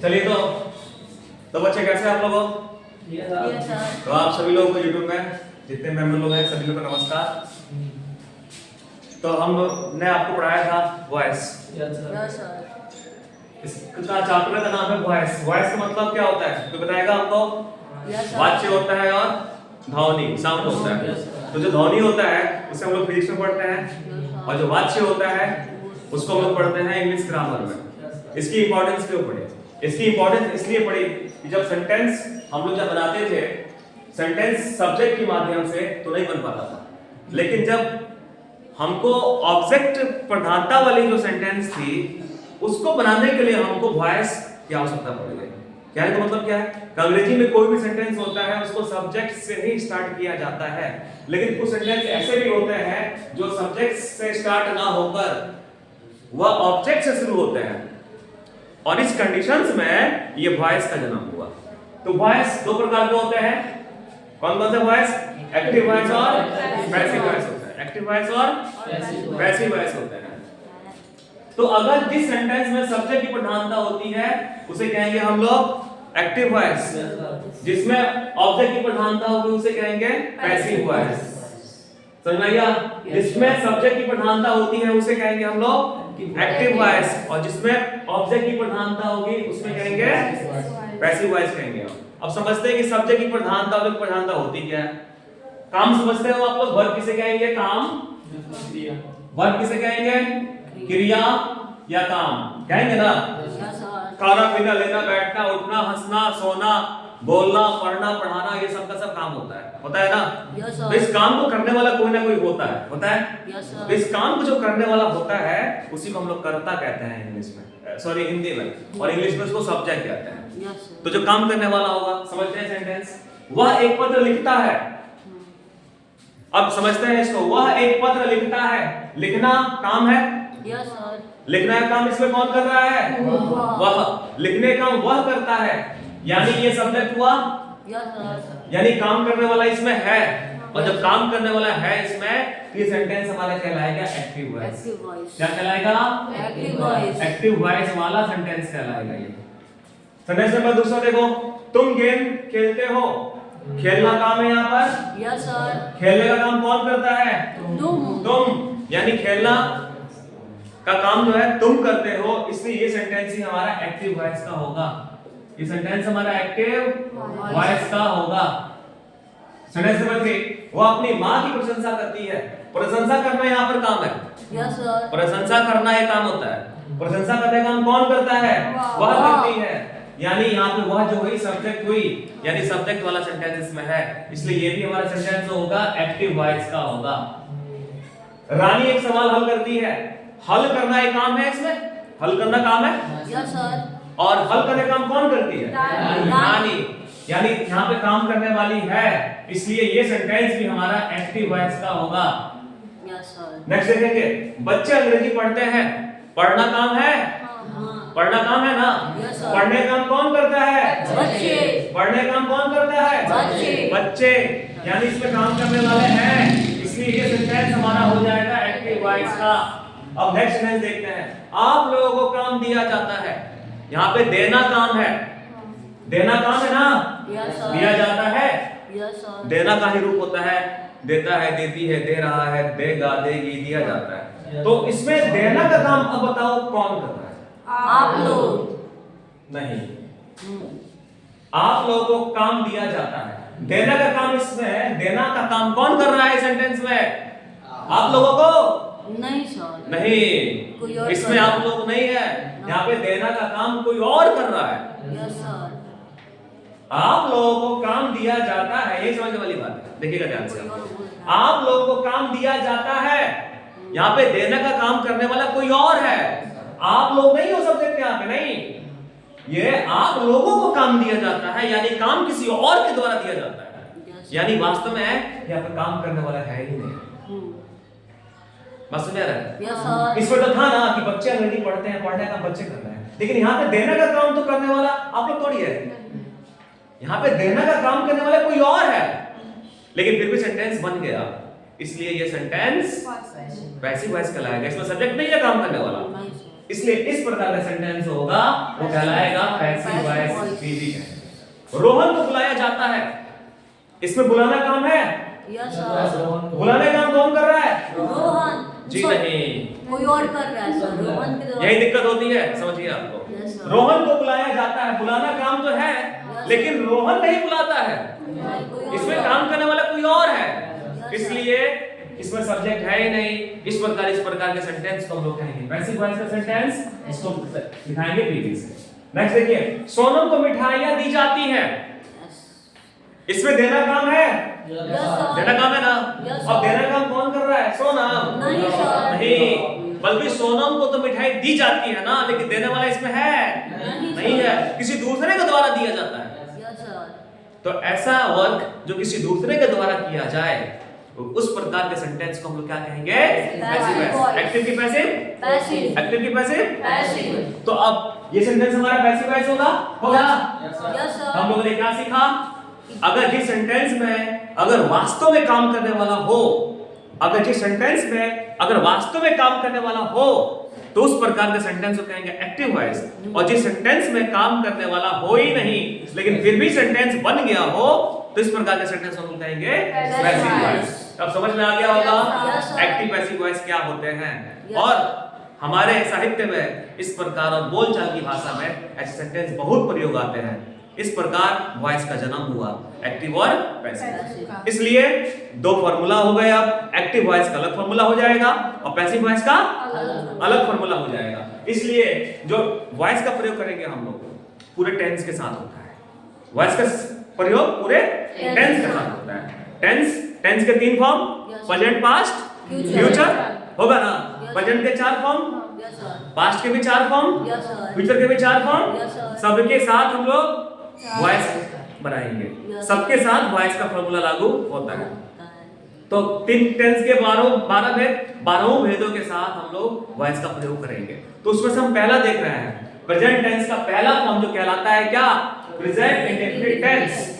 चलिए तो बच्चे कैसे आप लोगों? तो आप सभी लोगों को यूट्यूब में जितने मेंबर लोग हैं सभी लोगों को नमस्कार। तो हमने आपको पढ़ाया था वॉइस। इसका चैप्टर का नाम है वॉइस। वॉइस का मतलब क्या होता है तो बताएगा हमको? वाच्य होता है और ध्वनि साउंड होता है। तो जो ध्वनि होता है उसे हम लोग फिजिक्स में पढ़ते हैं और जो वाच्य होता है उसको हम लोग पढ़ते हैं इंग्लिश ग्रामर में। इसकी इंपॉर्टेंस क्यों पढ़ी? इसकी इंपॉर्टेंस इसलिए पढ़ी कि जब सेंटेंस हम लोग जब बनाते थे सेंटेंस सब्जेक्ट के माध्यम से तो नहीं बन पाता था, लेकिन जब हमको ऑब्जेक्ट प्रधानता वाली जो सेंटेंस थी उसको बनाने के लिए हमको वॉइस की आवश्यकता पड़ेगी। कहने का मतलब क्या है? अंग्रेजी में कोई भी सेंटेंस होता है उसको सब्जेक्ट से ही स्टार्ट किया जाता है, लेकिन कुछ सेंटेंस ऐसे भी होते हैं जो सब्जेक्ट से स्टार्ट ना होकर वह ऑब्जेक्ट से शुरू होते हैं, और इस कंडीशंस में ये वॉइस का जन्म हुआ। तो वॉइस दो प्रकार के होते हैं। कौन कौन से वॉइस? एक्टिव वॉइस और पैसिव वॉइस होता है। एक्टिव वॉइस और पैसिव वॉइस होते हैं। तो अगर जिस सेंटेंस में सब्जेक्ट की प्रधानता होती है उसे कहेंगे हम लोग एक्टिव वॉइस, जिसमें ऑब्जेक्ट की प्रधानता होगी उसे कहेंगे पैसिव वॉइस। समझ में आया? जिसमें सब्जेक्ट की प्रधानता होती है उसे कहेंगे हम लोग एक्टिव वॉइस, और जिसमें ऑब्जेक्ट की प्रधानता होगी उसमें कहेंगे पैसिव वॉइस कहेंगे। अब समझते हैं कि सब्जेक्ट की प्रधानता और प्रधानता होती क्या है। काम समझते हो आप लोग? वर्ब किसे कहेंगे? काम। वर्ब किसे कहेंगे? क्रिया या काम कहेंगे ना। खाना पीना, लेना बैठना, उठना, हंसना, सोना, बोलना, पढ़ना, पढ़ाना, ये सब का सब काम होता है ना। तो इस काम को करने वाला कोई ना कोई होता है। तो इस काम को जो करने वाला होता है उसी को हम लोग कर्ता कहते हैं इंग्लिश में, सॉरी हिंदी में, और इंग्लिश में उसको सब्जेक्ट कहते हैं। तो जो काम करने वाला होगा, समझते हैं सेंटेंस, वह एक पत्र लिखता है। अब समझते हैं इसको, वह एक पत्र लिखता है। लिखना काम है। लिखना का काम इसमें कौन कर रहा है? वह। लिखने का वह करता है, यानी ये सब्जेक्ट हुआ। यानी काम करने वाला इसमें है, और जब काम करने वाला है इसमें तो ये सेंटेंस हमारा कहलाएगा एक्टिव वॉइस। क्या कहलाएगा? एक्टिव वॉइस वाला सेंटेंस कहलाएगा ये। सेंटेंस नंबर दूसरा देखो, तुम गेम खेलते हो। खेलना काम है यहाँ पर। Yes sir. खेलने का काम कौन करता है? तुम। यानी खेलना का काम जो है तुम करते हो, इसलिए ये सेंटेंस ही हमारा एक्टिव वॉइस का होगा। ये सेंटेंस हमारा एक्टिव वॉइस का होगा। सेंटेंस नंबर 3, वो अपनी माँ की प्रशंसा करती है। प्रशंसा करना यहाँ पर काम है। Yes sir. प्रशंसा करना एक काम होता है। प्रशंसा करने का काम कौन करता है? वह करती है। यानी यहाँ पे वह जो हुई सब्जेक्ट हुई, यानी सब्जेक्ट वाला सेंटेंस इसमें है, इसलिए ये भी हमारा सेंटेंस जो होगा एक्टिव वॉइस का होगा। रानी एक सवाल हल करती है। हल करना एक काम है इसमें। हल करना काम है। Yes sir. और हल करने का काम कौन करती है? रानी। यानी यहाँ पे काम करने वाली है, इसलिए ये सेंटेंस भी हमारा एक्टिव वॉइस का होगा। Yes sir. नेक्स्ट देखेंगे, बच्चे अंग्रेजी पढ़ते हैं। पढ़ना काम है। पढ़ना काम है ना। Yes, sir. पढ़ने का काम कौन करता है? बच्चे। पढ़ने का काम कौन करता है? बच्चे। यानी इसमें काम करने वाले हैं, इसलिए ये सेंटेंस हमारा हो जाएगा एक्टिव वॉइस का। अब नेक्स्ट सेंटेंस देखते हैं, आप लोगों को काम दिया जाता है। यहाँ पे देना काम है। देना काम है ना। Yes, sir. दिया जाता है। Yes sir. देना का ही रूप होता है, देता है, देती है, दे रहा है, देगा, देगी, दिया जाता है। तो इसमें देना का काम अब बताओ कौन कर रहा है? आप लोग। नहीं, आप लोगों को काम दिया जाता है। देना का काम इसमें, देना का काम कौन कर रहा है सेंटेंस में? आप लोगों को नहीं सर। नहीं, इसमें आप लोग नहीं है। यहाँ पे देना का काम कोई और कर रहा है। Yes sir. आप लोगों को काम दिया जाता है, ये समझने वाली बात है। देखिएगा ध्यान से, आप लोगों को काम दिया जाता है। यहाँ पे देना का काम करने वाला कोई और है, आप लोग नहीं हो सब्जेक्ट यहाँ पे। नहीं, ये आप लोगों को काम दिया जाता है, यानी काम किसी और के द्वारा दिया जाता है। यानी वास्तव में यहाँ पे काम करने वाला है ही नहीं। बात समझ आ रहा है? Yes sir. इस पर तो था ना कि बच्चे अंग्रेजी पढ़ते हैं, पढ़ने का बच्चे कर रहे हैं, लेकिन यहाँ पे देने का काम तो करने वाला आप लोग थोड़ी है। यहाँ पे देने का काम करने वाला कोई और है, लेकिन फिर भी सेंटेंस बन गया, इसलिए ये सेंटेंस पैसिव वॉइस कहलाएगा। इसमें सब्जेक्ट नहीं है काम करने वाला। इसलिए इस प्रकार का सेंटेंस होगा वो कहलाएगा पैसिव वॉइस प्रीफिक्स। रोहन को बुलाया जाता है, इसमें बुलाना काम है। Yes sir. बुलाने का काम कौन कर रहा है? रोहन जी नहीं, कोई और कर रहा है सर, रोहन के द्वारा। यही दिक्कत होती है, समझिए आपको। Yes, sir. रोहन को बुलाया जाता है, बुलाना काम तो है, लेकिन रोहन नहीं बुलाता है, कोई और इसमें कर- काम करने वाला कोई और है, Yes, इसलिए इसमें सब्जेक्ट है ही नहीं। इस प्रकार के सेंटेंस को हम लोग कहेंगे पैसिव वॉइस का सेंटेंस, इसको दिखाएंगे प्रीफिक्स से। नेक्स्ट देखिए, सोनम को मिठाइयां दी जाती है, इसमें देना काम है, Yes, sir. देना काम है ना। Yes, अब sir. देना काम कौन कर रहा है? सोनम नहीं, sir. नहीं, बल्कि सोनम को तो मिठाई दी जाती है ना, लेकिन देने वाला इसमें है नहीं है, किसी दूसरे के द्वारा दिया जाता है। Yes, sir. तो ऐसा वर्क जो किसी दूसरे के द्वारा किया जाए, तो उस प्रकार के सेंटेंस को हम लोग क्या कहेंगे? Passive voice. एक्टिव की पैसिव, Passive. एक्टिव की पैसिव। Passive. तो अब ये सेंटेंस हमारा पैसिव वॉइस होगा। Yes, sir. हम लोगों ने क्या सीखा? अगर जिस सेंटेंस में अगर वास्तव में काम करने वाला हो, अगर जिस सेंटेंस में अगर वास्तव में काम करने वाला हो, तो उस प्रकार के सेंटेंस को कहेंगे एक्टिव वॉइस। और जिस सेंटेंस में काम करने वाला हो ही नहीं, लेकिन फिर भी सेंटेंस बन गया हो, तो इस प्रकार के सेंटेंस को हम कहेंगे पैसिव वॉइस। अब समझ में आ गया होगा Yes, sir. Active passive voice क्या होते हैं। Yes. और हमारे साहित्य में इस प्रकार और बोलचाल की भाषा में ऐसे सेंटेंस बहुत प्रयोग आते हैं। इस प्रकार वॉइस का जन्म हुआ, एक्टिव और पैसिव। इसलिए दो फार्मूला हो गए। अब एक्टिव वॉइस का अलग फार्मूला हो जाएगा और पैसिव वॉइस का अलग फार्मूला हो जाएगा। इसलिए जो वॉइस का प्रयोग करेंगे हम लोग पूरे टेंस के साथ होता है। वॉइस का प्रयोग पूरे टेंस के साथ होता है। टेंस के 3 फॉर्म, प्रेजेंट, पास्ट, फ्यूचर होगा ना। प्रेजेंट के 4 फॉर्म, Yes, sir. पास्ट के भी 4 फॉर्म, Yes, sir. फ्यूचर के भी 4 फॉर्म, Yes, sir. सबके साथ हम लोग वॉइस बनाएंगे। Yes. सबके साथ वॉइस का फॉर्मूला लागू होता है। तो 3 टेंस के 12 भेद, 12 भेदों के साथ हम लोग वॉइस का प्रयोग करेंगे। तो उसमें से हम पहला देख रहे हैं, प्रेजेंट टेंस का पहला फॉर्म जो कहलाता है क्या? Present indefinite tense.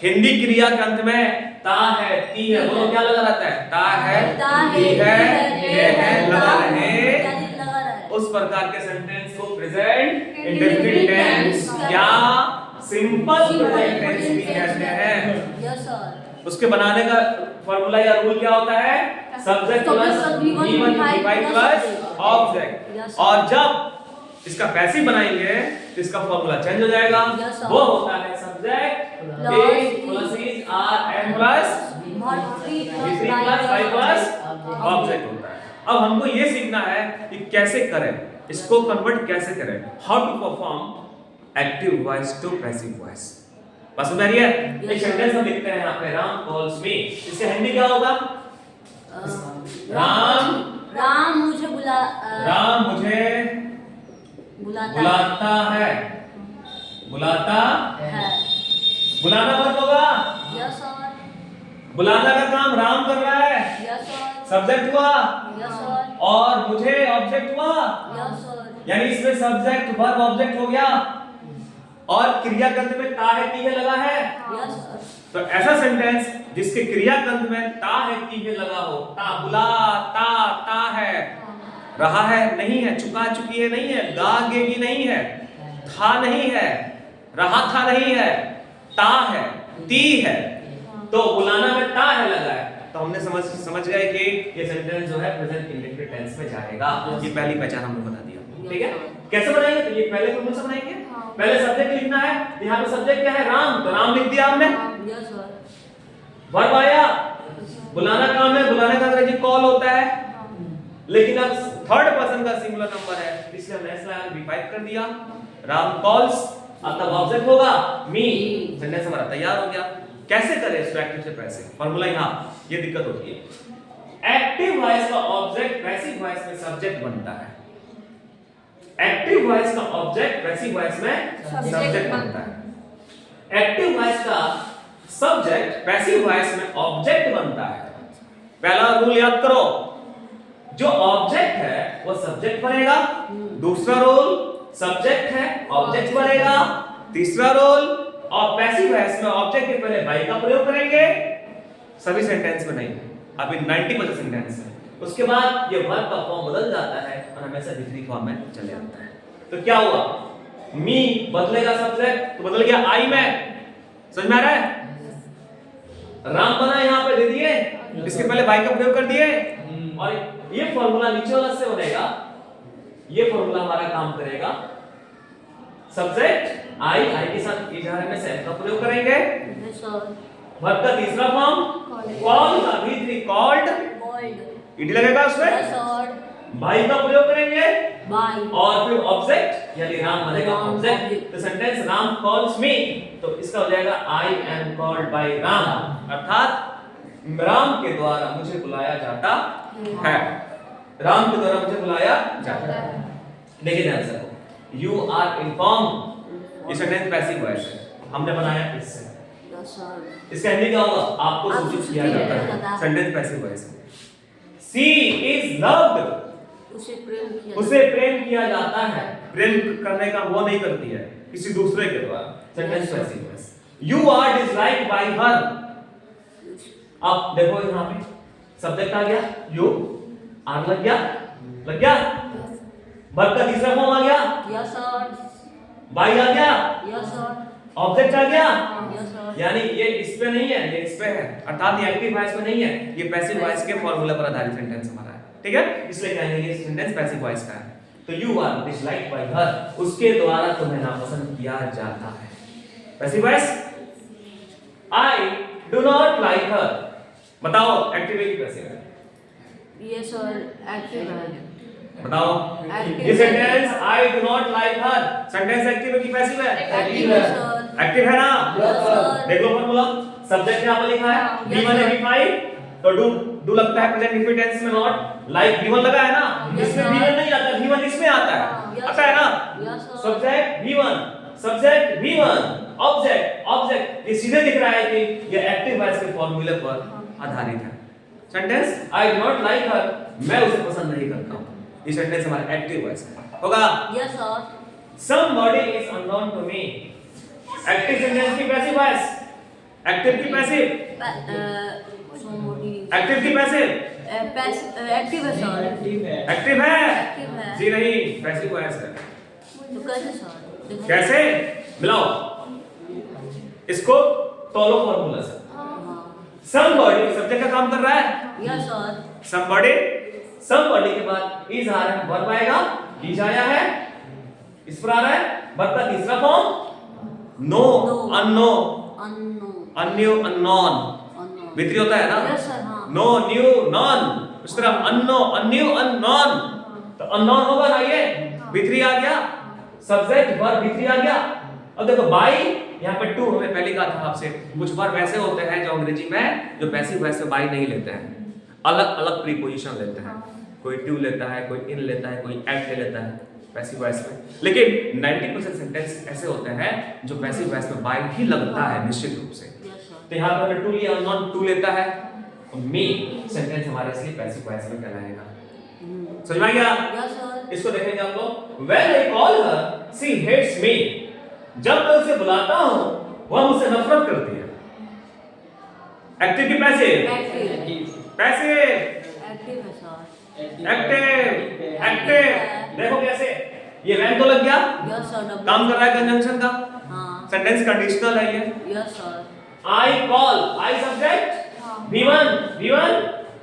हिंदी क्रिया के अंत में ता है, ती है, दोनों क्या लगा रहता है? ता है, ती है, ये है, लगा रहे। उस प्रकार के सेंटेंस को प्रेजेंट इंडेफिनिट टेंस या सिंपल प्रेजेंट टेंस भी कहते हैं। Yes, sir. उसके बनाने का फार्मूला या रूल क्या होता है? Subject plus V1 V5 plus object. और जब इसका पैसिव बनाएंगे तो इसका फार्मूला चेंज हो जाएगा। Yes, sir. वो होता है subject A plus is R M plus V3 plus 5 plus object होता है। अब हमको ये सीखना है कि कैसे करें, इसको कन्वर्ट कैसे करें, how to perform active voice to passive voice. बस समझ रही है? एक सेंटेंस हम लिखते हैं यहाँ पे, राम कॉल्स मी। इससे हिंदी क्या होगा? राम मुझे राम मुझे बुलाता है। बुलाता है। बुलाना कब होगा? Yes, sir. बुलाना का काम राम कर रहा है, Yes, sir. सब्जेक्ट हुआ, Yes, sir. और मुझे ऑब्जेक्ट हुआ। Yes, sir. यानी इसमें सब्जेक्ट वर्ब ऑब्जेक्ट हो गया और क्रियाकंत में ता है, ती है लगा है। Yes, sir. तो ऐसा सेंटेंस जिसके क्रियाकंत में ता है, ती है लगा हो, ता बुलाता, ता है, रहा है नहीं है, चुका चुकी है नहीं है, गा गेगी नहीं है, था नहीं है, रहा था नहीं है, ता है, ती है। तो बुलाना में ता है लगा है, तो हमने समझ गए कि ये सेंटेंस जो है प्रेजेंट इंडेफिनिट टेंस में जाएगा। ये पहली पहचान हमने बता दिया। ठीक है, कैसे बनाएंगे? तो ये पहले फॉर्मूला से बनाएंगे। पहले सब्जेक्ट लिखना है, यहाँ पे सब्जेक्ट क्या है? राम, तो राम लिख दिया हमने। Yes, sir. वर्ब आया, बुलाना काम है, बुलाने का अंग्रेजी कॉल होता है, लेकिन अब थर्ड पर्सन का सिंगुलर नंबर है, इसलिए हमने इसमें V5 कर दिया। राम कॉल्स, अब तब ऑब्जेक्ट होगा मी, सेंटेंस हमारा तैयार हो गया। कैसे करें इसको एक्टिव से पैसिव? फार्मूला यहाँ, ये दिक्कत होती है। एक्टिव वॉइस का ऑब्जेक्ट पैसिव वॉइस में सब्जेक्ट बनता है। एक्टिव वॉइस का ऑब्जेक्ट पैसिव वॉइस में सब्जेक्ट बनता है। एक्टिव वॉइस का सब्जेक्ट पैसिव वॉइस में ऑब्जेक्ट बनता है। पहला रूल याद करो, जो ऑब्जेक्ट है वो सब्जेक्ट बनेगा। दूसरा रूल, सब्जेक्ट है ऑब्जेक्ट बनेगा। तीसरा रूल, और पैसिव वॉइस में ऑब्जेक्ट के पहले बाई का प्रयोग करेंगे। सभी सेंटेंस में नहीं, अभी 90% सेंटेंस है उसके बाद ये वर्ब का फॉर्म बदल जाता है और हमेशा V3 फॉर्म में चले जाता है। तो क्या हुआ, मी बदलेगा सब्जेक्ट तो बदल गया आई में, समझ में आ रहा है? राम बना यहाँ पे दे दिए, इसके पहले बाई का प्रयोग कर दिए और ये फॉर्मूला नीचे वाला से बनेगा, ये फॉर्मूला हमारा काम करेगा। सब्जेक्ट आई के साथ इजहार में से का प्रयोग करेंगे। Yes, sir. वर्ब का तीसरा फॉर्म कॉल का V3 कॉल्ड, Called. ईडी लगेगा उसमें। Yes, sir. बाई का प्रयोग करेंगे By. और फिर ऑब्जेक्ट यानी राम बनेगा राम ऑब्जेक्ट। object. तो सेंटेंस राम कॉल्स मी, तो इसका हो जाएगा I am called by Ram, अर्थात राम के द्वारा मुझे बुलाया जाता है, राम के द्वारा मुझे बुलाया जाता है। देखिए ध्यान से, यू आर इन्फॉर्म, ये सेंटेंस पैसिव वॉइस है, हमने बनाया इससे। Yes, sir. इसका हिंदी क्या होगा, आपको आपको सूचित सूचित किया जाता किया है, जाता है। सेंटेंस पैसिव वॉइस है। सी इज लव्ड, उसे प्रेम किया उसे प्रेम किया जाता है, प्रेम करने का वो नहीं करती है किसी दूसरे के द्वारा, sentence passive voice. You are disliked by her, अब देखो यहाँ पे सब्जेक्ट आ गया, यू आर लग गया, लग गया, वर्ब का तीसरा फॉर्म आ गया, Yes, sir. बाई आ गया, Yes, sir. ऑब्जेक्ट आ गया, Yes, sir. यानी ये इस पे नहीं है, ये इस पे है, अर्थात ये एक्टिव वॉइस में नहीं है, ये पैसिव वॉइस के फॉर्मूला पर आधारित सेंटेंस हमारा है, ठीक है? इसलिए कहेंगे ये सेंटेंस पैसिव वॉइस का है। तो you are disliked by her, उसके द्वारा तुम्हें नापसंद किया जाता है, passive voice. I do not like her, बताओ एक्टिव है कि पैसिव है? Yes, sir. Active है. बताओ Active ये sentence I do not like her, sentence active है कि पैसिव है? Active है, sir. एक्टिव है ना? Yes, sir. देख लो फॉर्मूला, सब्जेक्ट यहाँ पर लिखा है Yes, V1 है sir. V5, तो डू लगता है प्रेजेंट इंडेफिनिट टेंस में नॉट, लाइक V1 लगा है ना, Yes, इसमें sir. V1 नहीं आता, V1 इसमें आता है, Yes, आता है ना? Yes, sir. Subject V1, object, ये सीधे दिख रहा है कि ये एक्टिव वॉइस के फॉर्मूले पर आधारित है। Sentence I do not like her, मैं उसे पसंद नहीं करता हूं, ये सेंटेंस हमारा एक्टिव वॉइस होगा। Yes, sir. Somebody is unknown to me, active sentence की पैसिव वॉइस, एक्टिव की पैसिव, Somebody. एक्टिव की पैसिव, Active है, sir. एक्टिव है Active है. जी नहीं, पैसिव वॉइस है। तो कैसे, sir? देखो. कैसे मिलाओ इसको, तोलो फॉर्मूला से। हाँ. somebody सब्जेक्ट का काम कर रहा है, Yes, sir. somebody के बाद इज आ रहा है, वर्ब आएगा, इज आया है, इस पर आ रहा है, वर्ब का तीसरा फॉर्म नो, अननो, अन्यू, अननोन, वित्री होता है ना? Yes, sir. हाँ. नो, न्यू, नॉन, उस तरह अननो, अन्यू, अननोन, तो अननोन होगा ना, ये वित्री आ गया, सब्जेक्ट वर्ब वित्री आ गया। अब देखो बाई, यहाँ पे टू, हमें पहले कहा था आपसे, कुछ वर्ब ऐसे होते हैं जो अंग्रेजी में जो पैसिव वॉइस में बाई नहीं लेते हैं, अलग अलग प्रीपोजिशन लेते हैं, कोई टू लेता है, कोई इन लेता है, कोई एट ले लेता है पैसिव वॉइस में, लेकिन 90% सेंटेंस ऐसे होते हैं जो पैसिव वॉइस में बाई ही लगता है निश्चित रूप से। Yes, sir. तो यहाँ पर हमने टू लिया, नॉन टू लेता है, मी सेंटेंस हमारे इसलिए पैसिव वॉइस में कहलाएगा। समझ में आ गया? Yes, sir. इसको देखेंगे आप लोग। When I call her, she hates me. जब मैं उसे बुलाता हूँ, वह मुझसे नफरत करती है। एक्टिव की पैसिव? पैसिव। Active है, sir. एक्टिव। देखो कैसे, ये when तो लग गया, Yes, sir. काम कर रहा है कंजंक्शन का, हाँ. सेंटेंस कंडीशनल है ये। Yes, sir. I call, I subject, V1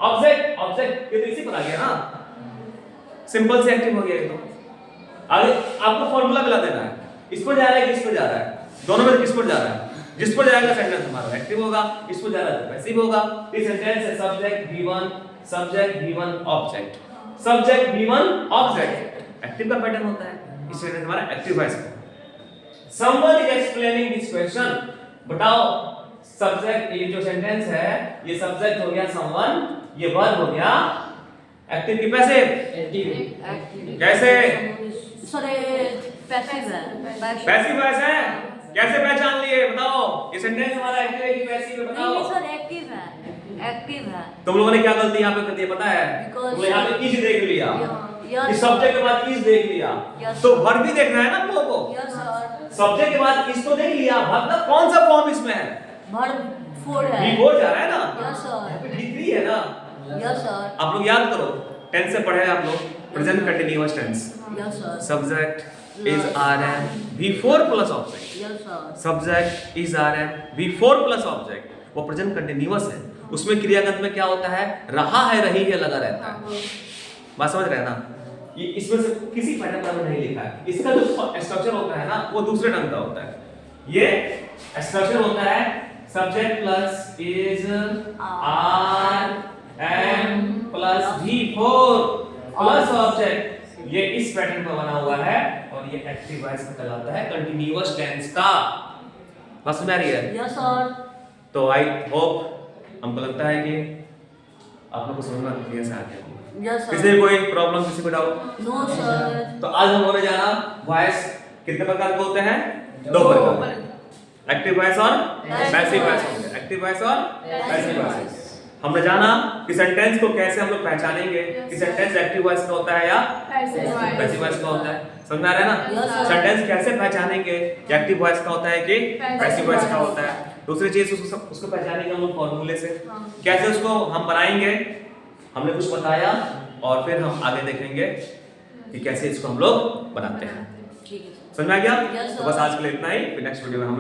object, ये तो इसी पर आ गया ना, सिंपल से एक्टिव हो गया ये तो। आगे आपको फॉर्मूला मिला देना है, इस पर जा रहा है कि इस पर जा रहा है, दोनों में किस पर जा रहा है, जिस पर जाएगा सेंटेंस हमारा एक्टिव होगा, इस पर जा रहा है तो पैसिव होगा। ये सेंटेंस है subject V1 object, subject V1 object, active का पैटर्न होता है, इस सेंटेंस हमारा एक्टिव वॉइस है। Someone is explaining this question, बताओ सब्जेक्ट, ये जो सेंटेंस है ये सब्जेक्ट हो गया someone, ये वर्ब हो गया एक्टिव की पैसिव। Active. कैसे? Sir, पैसिव है. पैसिव वॉइस है, कैसे पहचान लिए बताओ, ये सेंटेंस हमारा एक्टिव है कि पैसिव है बताओ। नहीं सर, एक्टिव है. एक्टिव है. तुम लोगों ने क्या गलती यहाँ पे कर दी है पता है? Because- तुम यहाँ पे इज देख लिया, Yes, इस सब्जेक्ट के बाद इज देख लिया, Yes, तो sir. वर्ब भी देखना है ना हम लोगों को। Yes, sir. सब्जेक्ट के बाद इस तो देख लिया, वर्ब का कौन सा फॉर्म इसमें है? वर्ब 4 है. V4 जा रहा है ना, Yes, sir. यहाँ पे V3 है ना, यस सर आप लोग याद करो, टेंस से पढ़े आप लोग, present continuous tense. Yes sir subject is RM, V4 plus object. Yes sir subject is RM, V4 plus object, वो प्रेजेंट कंटिन्यूअस है। उसमें क्रियागत में क्या होता है, रहा है, रही है लगा रहता है। बात समझ रहे हैं ना? ये इसमें से किसी पैटर्न में नहीं लिखा है। इसका जो स्ट्रक्चर होता है ना, वो दूसरे ढंग का होता है। ये स्ट्रक्चर होता है subject plus is RM plus V4 plus object. ये इस पैटर्न पर बना हुआ है और ये एक्टिव वॉइस में कहलाता है कंटीन्यूअस टेंस का। बात समझ आ रही है? यस सर तो आई होप, हमको लगता है कि आप लोग को समझ में क्लियर से आ गया। यस किसी सर को कोई प्रॉब्लम, किसी को डाउट? नो सर तो आज हम होने जाना वॉइस कितने प्रकार के होते हैं, 2 प्रकार, एक्टिव वॉइस और पैसिव वॉइस। एक्टिव वॉइस और पैसिव वॉइस। हमने जाना कि सेंटेंस को कैसे हम लोग पहचानेंगे कि सेंटेंस एक्टिव वॉइस का होता है या पैसिव वॉइस का होता है। समझ में आ रहा है ना? Yes, sir. सेंटेंस कैसे पहचानेंगे कि एक्टिव वॉइस का होता है कि पैसिव वॉइस का होता है। दूसरी चीज उसको पहचानेंगे हम लोग फॉर्मूले से। कैसे उसको हम बनाएंगे, हमने कुछ बताया और फिर हम आगे देखेंगे कि कैसे इसको हम लोग बनाते हैं। ठीक है सर समझ में आ गया? Yes, तो sir. बस आज के लिए इतना ही, फिर नेक्स्ट वीडियो में हम लोग